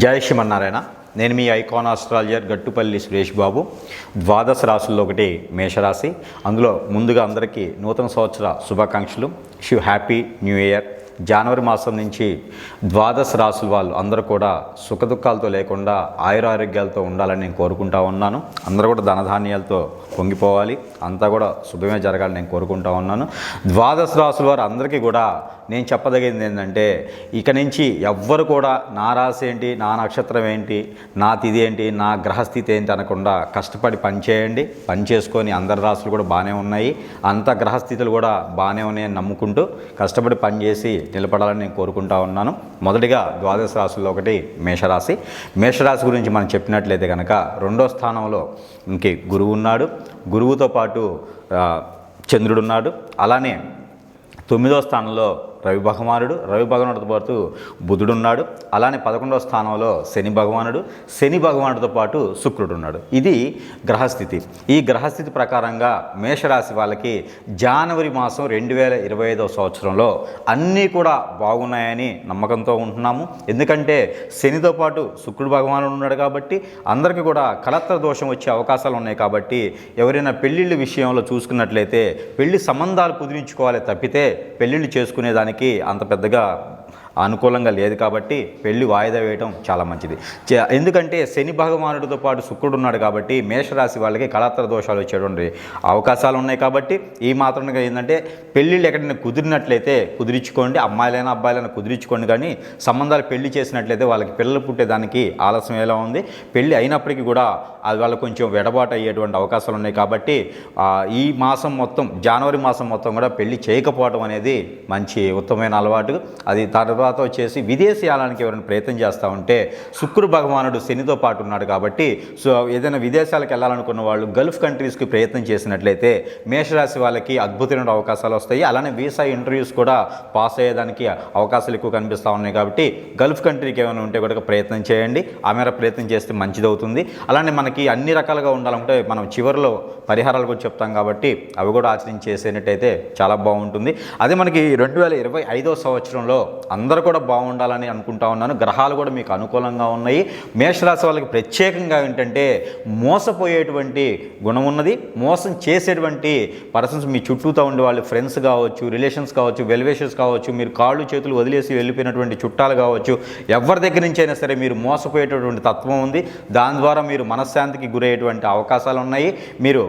జై శ్రీమన్నారాయణ. నేను మీ icon astrologer Gattupalli Suresh Babu. ద్వాదశ రాశుల్లో ఒకటి మేషరాశి. అందులో ముందుగా అందరికీ నూతన సంవత్సర శుభాకాంక్షలు. Happy new year. జనవరి మాసం నుంచి ద్వాదశ రాశుల వాళ్ళు అందరూ కూడా సుఖదుఖాలతో లేకుండా ఆయురారోగ్యాలతో ఉండాలని నేను కోరుకుంటా ఉన్నాను. అందరూ కూడా ధనధాన్యాలతో పొంగిపోవాలి, అంతా కూడా శుభమే జరగాలని నేను కోరుకుంటా ఉన్నాను. ద్వాదశ రాశుల వారు అందరికీ కూడా నేను చెప్పదగింది ఏంటంటే, ఇక నుంచి ఎవ్వరు కూడా నా రాశి ఏంటి, నా నక్షత్రం ఏంటి, నా తిథి ఏంటి, నా గ్రహస్థితి ఏంటి అనకుండా కష్టపడి పని చేయండి. పని చేసుకొని అందరి రాశులు కూడా బాగానే ఉన్నాయి, అంత గ్రహస్థితులు కూడా బాగానే ఉన్నాయని నమ్ముకుంటూ కష్టపడి పని చేసి నిలబడాలని నేను కోరుకుంటా ఉన్నాను. మొదటిగా ద్వాదశ రాశుల్లో ఒకటి మేషరాశి. మేషరాశి గురించి మనం చెప్పినట్లయితే కనుక రెండో స్థానంలో ఇంకే గురువు ఉన్నాడు. గురువుతో పాటు చంద్రుడున్నాడు. అలానే 9వ స్థానంలో రవి భగవానుడితో పాటు బుధుడున్నాడు. అలానే 11వ స్థానంలో శని భగవానుడితో పాటు శుక్రుడున్నాడు. ఇది గ్రహస్థితి. ఈ గ్రహస్థితి ప్రకారంగా మేషరాశి వాళ్ళకి జనవరి మాసం 2025వ సంవత్సరంలో అన్నీ కూడా బాగున్నాయని నమ్మకంతో ఉంటున్నాము. ఎందుకంటే శనితో పాటు శుక్రుడు భగవానుడు ఉన్నాడు కాబట్టి అందరికీ కూడా కలత్ర దోషం వచ్చే అవకాశాలు ఉన్నాయి. కాబట్టి ఎవరైనా పెళ్ళిళ్ళ విషయంలో చూసుకున్నట్లయితే పెళ్లి సంబంధాలు కుదిరించుకోవాలి తప్పితే పెళ్ళిళ్ళు చేసుకునేదానికి అంత పెద్దగా అనుకూలంగా లేదు. కాబట్టి పెళ్లి వాయిదా వేయడం చాలా మంచిది. ఎందుకంటే శని భగవానుడితో పాటు శుక్రుడు ఉన్నాడు కాబట్టి మేషరాశి వాళ్ళకి కళాత్ర దోషాలు వచ్చేటువంటి అవకాశాలు ఉన్నాయి. కాబట్టి ఈ మాత్రంగా ఏంటంటే పెళ్ళిళ్ళు ఎక్కడైనా కుదిరినట్లయితే కుదిరించుకోండి, అమ్మాయిలైనా అబ్బాయిలైనా కుదిరించుకోండి. కానీ సంబంధాలు పెళ్లి చేసినట్లయితే వాళ్ళకి పిల్లలు పుట్టేదానికి ఆలస్యం ఎలా ఉంది. పెళ్ళి అయినప్పటికీ కూడా అది వాళ్ళకు కొంచెం వెడబాటు అయ్యేటువంటి అవకాశాలు ఉన్నాయి. కాబట్టి ఈ మాసం మొత్తం జనవరి మాసం మొత్తం కూడా పెళ్లి చేయకపోవడం అనేది మంచి ఉత్తమమైన అలవాటు. అది తర్వాత వచ్చేసి విదేశీయాలానికి ఎవరైనా ప్రయత్నం చేస్తూ ఉంటే శుక్రుడు భగవానుడు శనితో పాటు ఉన్నాడు కాబట్టి ఏదైనా విదేశాలకు వెళ్ళాలనుకున్న వాళ్ళు గల్ఫ్ కంట్రీస్కి ప్రయత్నం చేసినట్లయితే మేషరాశి వాళ్ళకి అద్భుతమైన అవకాశాలు వస్తాయి. అలానే వీసా ఇంటర్వ్యూస్ కూడా పాస్ అయ్యేదానికి అవకాశాలు ఎక్కువ కనిపిస్తూ ఉన్నాయి. కాబట్టి గల్ఫ్ కంట్రీకి ఏమైనా ఉంటే కూడా ప్రయత్నం చేయండి. ఆ మేర ప్రయత్నం చేస్తే మంచిదవుతుంది. అలానే మనకి అన్ని రకాలుగా ఉండాలంటే మనం చివరిలో పరిహారాలు కూడా చెప్తాం కాబట్టి అవి కూడా ఆచరించేసేటట్టయితే చాలా బాగుంటుంది. అదే మనకి 2025వ సంవత్సరంలో అందరూ కూడా బాగుండాలని అనుకుంటా ఉన్నాను. గ్రహాలు కూడా మీకు అనుకూలంగా ఉన్నాయి. మేషరాశి వాళ్ళకి ప్రత్యేకంగా ఏంటంటే మోసపోయేటువంటి గుణం ఉన్నది. మోసం చేసేటువంటి పర్సన్స్ మీ చుట్టూతో ఉండే వాళ్ళు ఫ్రెండ్స్ కావచ్చు, రిలేషన్స్ కావచ్చు, వెల్విషర్స్ కావచ్చు, మీరు కాళ్ళు చేతులు వదిలేసి వెళ్ళిపోయినటువంటి చుట్టాలు కావచ్చు, ఎవరి దగ్గర నుంచి అయినా సరే మీరు మోసపోయేటటువంటి తత్వం ఉంది. దాని ద్వారా మీరు మనశ్శాంతికి గురయ్యేటువంటి అవకాశాలు ఉన్నాయి. మీరు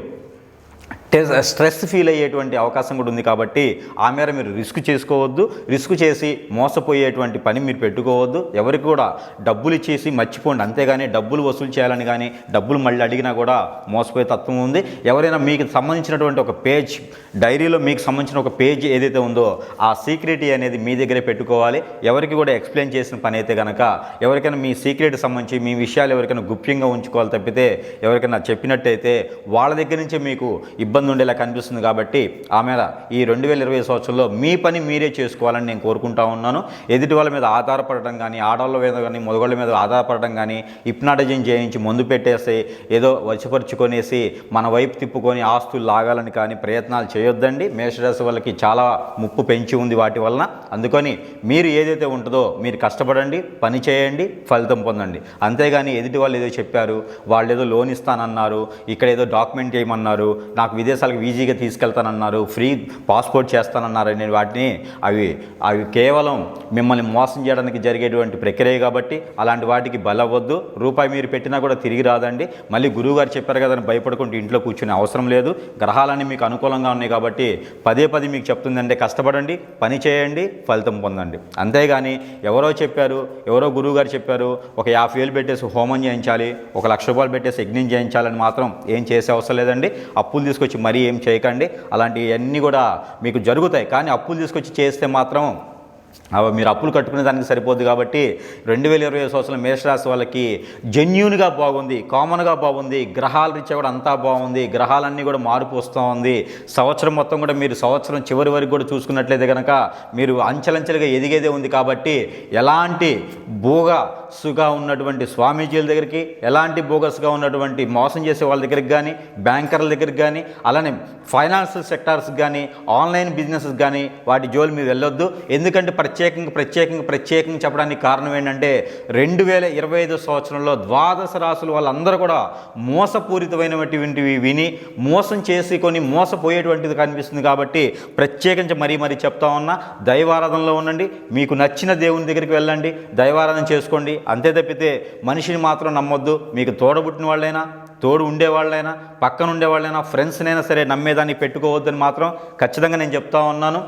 స్ట్రెస్ ఫీల్ అయ్యేటువంటి అవకాశం కూడా ఉంది. కాబట్టి ఆ మేర మీరు రిస్క్ చేసుకోవద్దు. రిస్క్ చేసి మోసపోయేటువంటి పని మీరు పెట్టుకోవద్దు. ఎవరికి కూడా డబ్బులు ఇచ్చేసి మర్చిపోండి. అంతేగాని డబ్బులు వసూలు చేయాలని కానీ డబ్బులు మళ్ళీ అడిగినా కూడా మోసపోయే తత్వం ఉంది. ఎవరైనా మీకు సంబంధించినటువంటి ఒక పేజ్, డైరీలో మీకు సంబంధించిన ఒక పేజ్ ఏదైతే ఉందో ఆ సీక్రెటీ అనేది మీ దగ్గరే పెట్టుకోవాలి. ఎవరికి కూడా ఎక్స్ప్లెయిన్ చేసిన పని అయితే కనుక ఎవరికైనా మీ సీక్రెట్ సంబంధించి మీ విషయాలు ఎవరికైనా గుప్యంగా ఉంచుకోవాలి తప్పితే ఎవరికైనా చెప్పినట్టయితే వాళ్ళ దగ్గర నుంచే మీకు ఇబ్బంది ఉండేలా కనిపిస్తుంది. కాబట్టి ఆమె ఈ 2020 సంవత్సరంలో మీ పని మీరే చేసుకోవాలని నేను కోరుకుంటా ఉన్నాను. ఎదుటి వాళ్ళ మీద ఆధారపడటం కానీ, ఆడవాళ్ళ మీద కానీ, మగవాళ్ళ మీద ఆధారపడటం కానీ, హిప్నాటిజం చేయించి ముందు పెట్టేసి ఏదో వశపరుచుకొనేసి మన వైపు తిప్పుకొని ఆస్తులు లాగాలని కానీ ప్రయత్నాలు చేయొద్దండి. మేషరాశి వాళ్ళకి చాలా ముప్పు పెంచి ఉంది వాటి వలన. అందుకని మీరు ఏదైతే ఉంటుందో మీరు కష్టపడండి, పని చేయండి, ఫలితం పొందండి. అంతేగాని ఎదుటి వాళ్ళు ఏదో చెప్పారు, వాళ్ళు ఏదో లోన్ ఇస్తానన్నారు, ఇక్కడ ఏదో డాక్యుమెంట్ చేయమన్నారు, నాకు విదేశాలకు ఈజీగా తీసుకెళ్తానన్నారు, ఫ్రీ పాస్పోర్ట్ చేస్తానన్నారు అనే వాటిని అవి కేవలం మిమ్మల్ని మోసం చేయడానికి జరిగేటువంటి ప్రక్రియ. కాబట్టి అలాంటి వాటికి బలవద్దు. రూపాయి మీరు పెట్టినా కూడా తిరిగి రాదండి. మళ్ళీ గురువుగారు చెప్పారు కదా అని భయపడుకుంటూ ఇంట్లో కూర్చునే అవసరం లేదు. గ్రహాలన్నీ మీకు అనుకూలంగా ఉన్నాయి కాబట్టి పదే మీకు చెప్తుందంటే కష్టపడండి, పని చేయండి, ఫలితం పొందండి. అంతేగాని ఎవరో గురువుగారు చెప్పారు, ఒక 50,000 పెట్టేసి హోమం చేయించాలి, 1,00,000 రూపాయలు పెట్టేసి యజ్ఞం చేయించాలని మాత్రం ఏం చేసే అవసరం లేదండి. అప్పులు తీసుకొచ్చి మరీ ఏం చేయకండి. అలాంటివన్నీ కూడా మీకు జరుగుతాయి. కానీ అప్పులు తీసుకొచ్చి చేస్తే మాత్రం మీరు అప్పులు కట్టుకునే దానికి సరిపోద్ది. కాబట్టి 2020 సంవత్సరం మేషరాశి వాళ్ళకి జెన్యూన్గా బాగుంది, కామన్గా బాగుంది. గ్రహాల రీత్యా కూడా అంతా బాగుంది. గ్రహాలన్నీ కూడా మార్పు వస్తూ ఉంది. సంవత్సరం మొత్తం కూడా మీరు సంవత్సరం చివరి వరకు కూడా చూసుకున్నట్లయితే కనుక మీరు అంచెలంచెలుగా ఎదిగేదే ఉంది. కాబట్టి ఎలాంటి బోగస్గా ఉన్నటువంటి స్వామీజీల దగ్గరికి, ఎలాంటి బోగస్గా ఉన్నటువంటి మోసం చేసే వాళ్ళ దగ్గరికి కానీ, బ్యాంకర్ల దగ్గరికి కానీ, అలానే ఫైనాన్షియల్ సెక్టార్స్కి కానీ, ఆన్లైన్ బిజినెస్కి కానీ వాటి జోలు మీరు వెళ్ళొద్దు. ఎందుకంటే ప్రత్యేకంగా చెప్పడానికి కారణం ఏంటంటే 2025 సంవత్సరంలో ద్వాదశ రాశులు వాళ్ళందరూ కూడా మోసపూరితమైనటువంటివి విని మోసం చేసి కొన్ని మోసపోయేటువంటిది కనిపిస్తుంది కాబట్టి ప్రత్యేకించి మరీ చెప్తా ఉన్నా, దైవారాధనలో ఉండండి, మీకు నచ్చిన దేవుని దగ్గరికి వెళ్ళండి, దైవారాధన చేసుకోండి. అంతే తప్పితే మనిషిని మాత్రం నమ్మొద్దు. మీకు తోడబుట్టిన వాళ్ళైనా, తోడు ఉండేవాళ్ళైనా, పక్కన ఉండేవాళ్ళైనా, ఫ్రెండ్స్నైనా సరే నమ్మేదాన్ని పెట్టుకోవద్దని మాత్రం ఖచ్చితంగా నేను చెప్తా ఉన్నాను.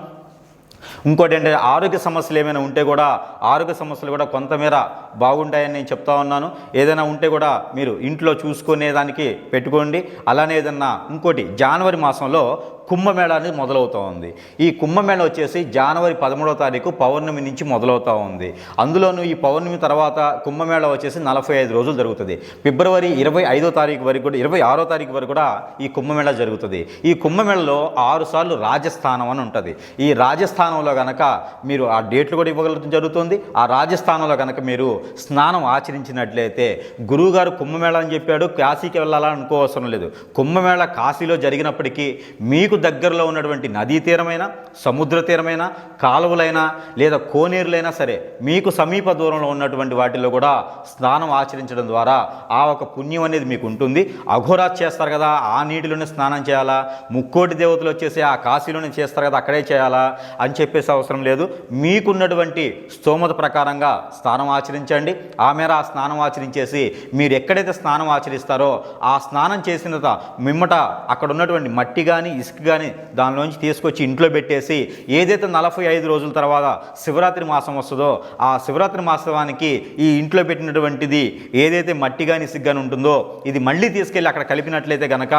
ఇంకోటి ఏంటంటే ఆరోగ్య సమస్యలు ఏమైనా ఉంటే కూడా ఆరోగ్య సమస్యలు కూడా కొంతమేర బాగుంటాయని నేను చెప్తా ఉన్నాను. ఏదైనా ఉంటే కూడా మీరు ఇంట్లో చూసుకునేదానికి పెట్టుకోండి. అలానే ఏదన్నా ఇంకోటి, జనవరి మాసంలో కుంభమేళా అనేది మొదలవుతూ ఉంది. ఈ కుంభమేళా వచ్చేసి జనవరి 13వ తారీఖు పౌర్ణమి నుంచి మొదలవుతూ ఉంది. అందులోనూ ఈ పౌర్ణమి తర్వాత కుంభమేళా వచ్చేసి 45 రోజులు జరుగుతుంది. ఫిబ్రవరి 25వ తారీఖు వరకు కూడా 26వ తారీఖు వరకు కూడా ఈ కుంభమేళా జరుగుతుంది. ఈ కుంభమేళాలో 6 సార్లు రాజస్థానం అని ఉంటుంది. ఈ రాజస్థానంలో కనుక మీరు ఆ డేట్లు కూడా ఇవ్వగలడం జరుగుతుంది. ఆ రాజస్థానంలో కనుక మీరు స్నానం ఆచరించినట్లయితే, గురువుగారు కుంభమేళా అని చెప్పాడు, కాశీకి వెళ్ళాలని అనుకోవసరం లేదు. కుంభమేళా కాశీలో జరిగినప్పటికీ మీకు దగ్గరలో ఉన్నటువంటి నదీ తీరమైనా, సముద్ర తీరమైనా, కాలువలైనా లేదా కోనేరులైనా సరే మీకు సమీప దూరంలో ఉన్నటువంటి వాటిల్లో కూడా స్నానం ఆచరించడం ద్వారా ఆ ఒక పుణ్యం అనేది మీకు ఉంటుంది. అఘోరాత్ చేస్తారు కదా, ఆ నీటిలోనే స్నానం చేయాలా, ముక్కోటి దేవతలు వచ్చేసి ఆ కాశీలోనే చేస్తారు కదా, అక్కడే చేయాలా అని చెప్పేసి అవసరం లేదు. మీకున్నటువంటి స్తోమత ప్రకారంగా స్నానం ఆచరించండి. ఆ మేర ఆ స్నానం ఆచరించేసి మీరు ఎక్కడైతే స్నానం ఆచరిస్తారో ఆ స్నానం చేసిన తర్వాత మిమ్మట అక్కడ ఉన్నటువంటి మట్టి కానీ, ఇసుక కానీ దానిలోంచి తీసుకొచ్చి ఇంట్లో పెట్టేసి, ఏదైతే 45 రోజుల తర్వాత శివరాత్రి మాసం వస్తుందో ఆ శివరాత్రి మాసానికి ఈ ఇంట్లో పెట్టినటువంటిది ఏదైతే మట్టి కానీ, ఇసుక కానీ ఉంటుందో ఇది మళ్ళీ తీసుకెళ్ళి అక్కడ కలిపినట్లయితే కనుక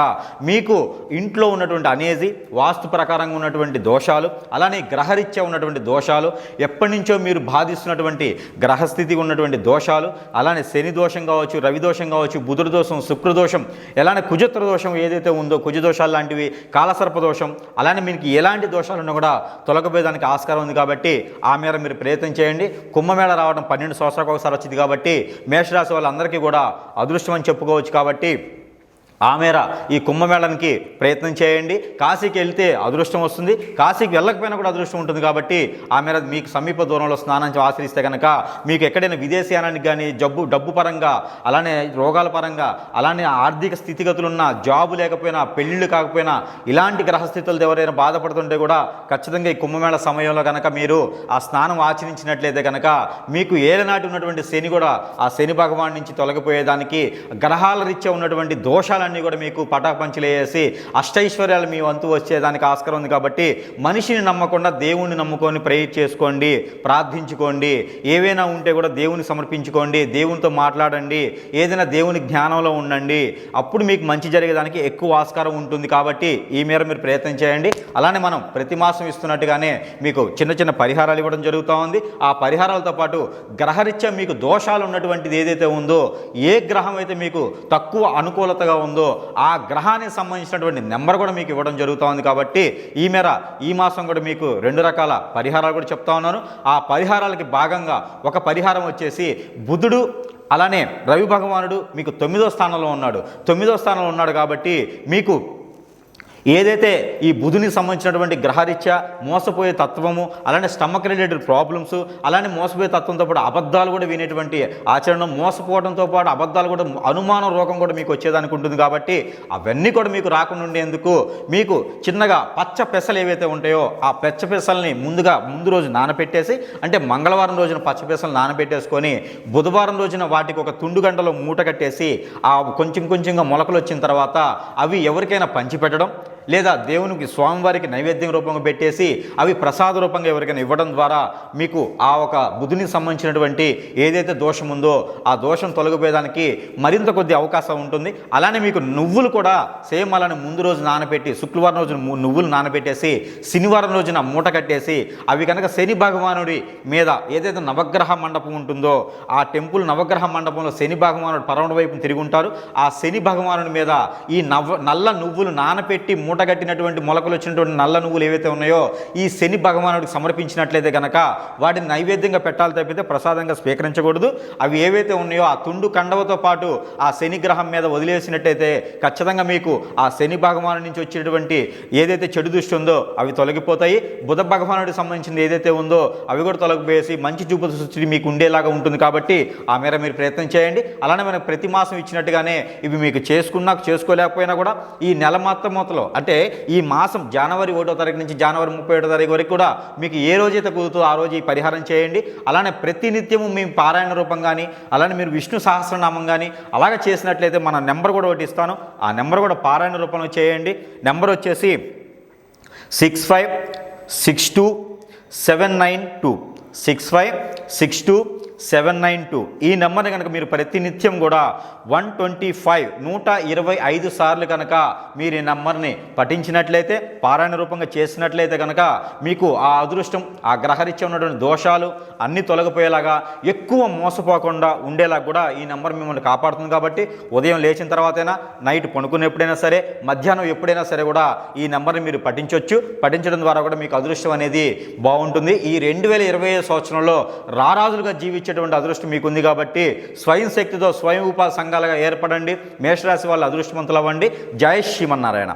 మీకు ఇంట్లో ఉన్నటువంటి అనేజీ, వాస్తు ప్రకారంగా ఉన్నటువంటి దోషాలు, అలానే గ్రహరీత్యా ఉన్నటువంటి దోషాలు, ఎప్పటి నుంచో మీరు బాధిస్తున్నటువంటి గ్రహస్థితికి ఉన్నటువంటి దోషాలు, అలానే శని దోషం కావచ్చు, రవి దోషం కావచ్చు, బుధుడు దోషం, శుక్రదోషం, ఎలానే కుజత్ర దోషం ఏదైతే ఉందో, కుజదోషాలు లాంటివి, కాలసర్ప దోషం, అలానే మీకు ఎలాంటి దోషాలు ఉన్నా కూడా తొలగిపోయేదానికి ఆస్కారం ఉంది. కాబట్టి ఆ మేర మీరు ప్రయత్నం చేయండి. కుంభమేళా రావడం 12 సంవత్సరాలకు ఒకసారి వచ్చింది కాబట్టి మేషరాశి వాళ్ళందరికీ కూడా అదృష్టం అని చెప్పుకోవచ్చు. కాబట్టి ఆ మేర ఈ కుంభమేళానికి ప్రయత్నం చేయండి. కాశీకి వెళ్తే అదృష్టం వస్తుంది, కాశీకి వెళ్ళకపోయినా కూడా అదృష్టం ఉంటుంది. కాబట్టి ఆ మేర మీకు సమీప దూరంలో స్నానం ఆచరిస్తే కనుక మీకు ఎక్కడైనా విదేశీయానానికి కానీ, డబ్బు పరంగా, అలానే రోగాల పరంగా, అలానే ఆర్థిక స్థితిగతులున్న, జాబు లేకపోయినా, పెళ్ళిళ్ళు కాకపోయినా, ఇలాంటి గ్రహస్థితులతో ఎవరైనా బాధపడుతుంటే కూడా ఖచ్చితంగా ఈ కుంభమేళా సమయంలో కనుక మీరు ఆ స్నానం ఆచరించినట్లయితే కనుక మీకు ఏలనాటి ఉన్నటువంటి శని కూడా ఆ శని భగవాన్ నుంచి తొలగిపోయేదానికి, గ్రహాల రీత్యా ఉన్నటువంటి దోషాలు అన్నీ కూడా మీకు పటాపంచలేసి అష్టైశ్వర్యాలు మీ వంతు వచ్చేదానికి ఆస్కారం ఉంది. కాబట్టి మనిషిని నమ్మకుండా దేవుణ్ణి నమ్ముకొని ప్రేయర్ చేసుకోండి, ప్రార్థించుకోండి. ఏవైనా ఉంటే కూడా దేవుని సమర్పించుకోండి, దేవునితో మాట్లాడండి, ఏదైనా దేవుని జ్ఞానంలో ఉండండి. అప్పుడు మీకు మంచి జరిగేదానికి ఎక్కువ ఆస్కారం ఉంటుంది. కాబట్టి ఈ మేర మీరు ప్రయత్నం చేయండి. అలానే మనం ప్రతి మాసం ఇస్తున్నట్టుగానే మీకు చిన్న పరిహారాలు ఇవ్వడం జరుగుతూ ఉంది. ఆ పరిహారాలతో పాటు గ్రహరీత్యా మీకు దోషాలు ఉన్నటువంటిది ఏదైతే ఉందో, ఏ గ్రహం అయితే మీకు తక్కువ అనుకూలతగా ఉందో ఆ గ్రహానికి సంబంధించినటువంటి నెంబర్ కూడా మీకు ఇవ్వడం జరుగుతూ ఉంది. కాబట్టి ఈ మేర ఈ మాసం కూడా మీకు 2 రకాల పరిహారాలు కూడా చెప్తా ఉన్నాను. ఆ పరిహారాలకి భాగంగా ఒక పరిహారం వచ్చేసి బుధుడు, అలానే రవి భగవానుడు మీకు 9వ స్థానంలో ఉన్నాడు. 9వ స్థానంలో ఉన్నాడు కాబట్టి మీకు ఏదైతే ఈ బుధునికి సంబంధించినటువంటి గ్రహరీత్యా మోసపోయే తత్వము, అలానే స్టమక్ రిలేటెడ్ ప్రాబ్లమ్స్, అలానే మోసపోయే తత్వంతో పాటు అబద్ధాలు కూడా వినేటువంటి ఆచరణ, మోసపోవడంతో పాటు అబద్ధాలు కూడా, అనుమానం రోగం కూడా మీకు వచ్చేదానికి ఉంటుంది. కాబట్టి అవన్నీ కూడా మీకు రాకుండా ఉండేందుకు మీకు చిన్నగా పచ్చ పెసలు ఏవైతే ఉంటాయో ఆ పచ్చ పెసల్ని ముందు రోజు నానబెట్టేసి, అంటే మంగళవారం రోజున పచ్చ పెసలు నానబెట్టేసుకొని బుధవారం రోజున వాటికి ఒక తుండు గంటలో మూట కట్టేసి ఆ కొంచెంగా మొలకలు వచ్చిన తర్వాత అవి ఎవరికైనా పంచిపెట్టడం, లేదా దేవునికి స్వామివారికి నైవేద్యం రూపంగా పెట్టేసి అవి ప్రసాద రూపంగా ఎవరికైనా ఇవ్వడం ద్వారా మీకు ఆ ఒక బుధునికి సంబంధించినటువంటి ఏదైతే దోషం ఉందో ఆ దోషం తొలగిపోయేదానికి మరింత కొద్ది అవకాశం ఉంటుంది. అలానే మీకు నువ్వులు కూడా సేమ్ అలానే ముందు రోజు నానబెట్టి, శుక్రవారం రోజున నువ్వులు నానబెట్టేసి శనివారం రోజున మూట కట్టేసి అవి కనుక శని భగవానుడి మీద ఏదైతే నవగ్రహ మండపం ఉంటుందో ఆ టెంపుల్ నవగ్రహ మండపంలో శని భగవానుడు పరమణ వైపు తిరిగి ఉంటారు. ఆ శని భగవానుడి మీద ఈ నల్ల నువ్వులు నానబెట్టి మూట మూటగట్టినటువంటి మొలకలు వచ్చినటువంటి నల్ల నువ్వులు ఏవైతే ఉన్నాయో ఈ శని భగవానుడికి సమర్పించినట్లయితే కనుక వాటిని నైవేద్యంగా పెట్టాలి తప్పితే ప్రసాదంగా స్వీకరించకూడదు. అవి ఏవైతే ఉన్నాయో ఆ తుండు కండవతో పాటు ఆ శని గ్రహం మీద వదిలేసినట్టయితే ఖచ్చితంగా మీకు ఆ శని భగవాను నుంచి వచ్చేటువంటి ఏదైతే చెడు దృష్టి ఉందో అవి తొలగిపోతాయి. బుధ భగవానుడికి సంబంధించింది ఏదైతే ఉందో అవి కూడా తొలగిపోయేసి మంచి చూపు దృష్టి మీకు ఉండేలాగా ఉంటుంది. కాబట్టి ఆ మేర మీరు ప్రయత్నం చేయండి. అలానే మనకు ప్రతి మాసం ఇచ్చినట్టుగానే ఇవి మీకు చేసుకోలేకపోయినా కూడా ఈ నెల మొత్తంలో అంటే ఈ మాసం జనవరి 1వ తారీఖు నుంచి జనవరి 31వ తారీఖు వరకు కూడా మీకు ఏ రోజైతే కుదురుతుందో ఆ రోజు ఈ పరిహారం చేయండి. అలానే ప్రతినిత్యము మీ పారాయణ రూపం కానీ అలానే మీరు విష్ణు సహస్రనామం కానీ అలాగే చేసినట్లయితే మన నెంబర్ కూడా ఒకటి ఇస్తాను. ఆ నెంబర్ కూడా పారాయణ రూపంలో చేయండి. నెంబర్ వచ్చేసి 65627992 65627992. ఈ నెంబర్ని కనుక మీరు ప్రతినిత్యం కూడా 125 సార్లు కనుక మీరు ఈ నెంబర్ని పఠించినట్లయితే పారాయణ రూపంగా చేసినట్లయితే కనుక మీకు ఆ అదృష్టం ఆ గ్రహరీత్యా ఉన్నటువంటి దోషాలు అన్నీ తొలగిపోయేలాగా ఎక్కువ మోసపోకుండా ఉండేలా కూడా ఈ నెంబర్ మిమ్మల్ని కాపాడుతుంది. కాబట్టి ఉదయం లేచిన తర్వాతైనా నైట్ పడుకునేప్పుడైనా సరే మధ్యాహ్నం ఎప్పుడైనా సరే కూడా ఈ నెంబర్ని మీరు పఠించడం ద్వారా కూడా మీకు అదృష్టం అనేది బాగుంటుంది. ఈ 2025 సంవత్సరంలో రారాజులుగా జీవించేటువంటి అదృష్టం మీకు ఉంది. కాబట్టి స్వయం శక్తితో స్వయం ఉపాధి సంఘాలుగా ఏర్పడండి. మేషరాశి వాళ్ళ అదృష్టవంతులు అవ్వండి. జై శ్రీమన్నారాయణ.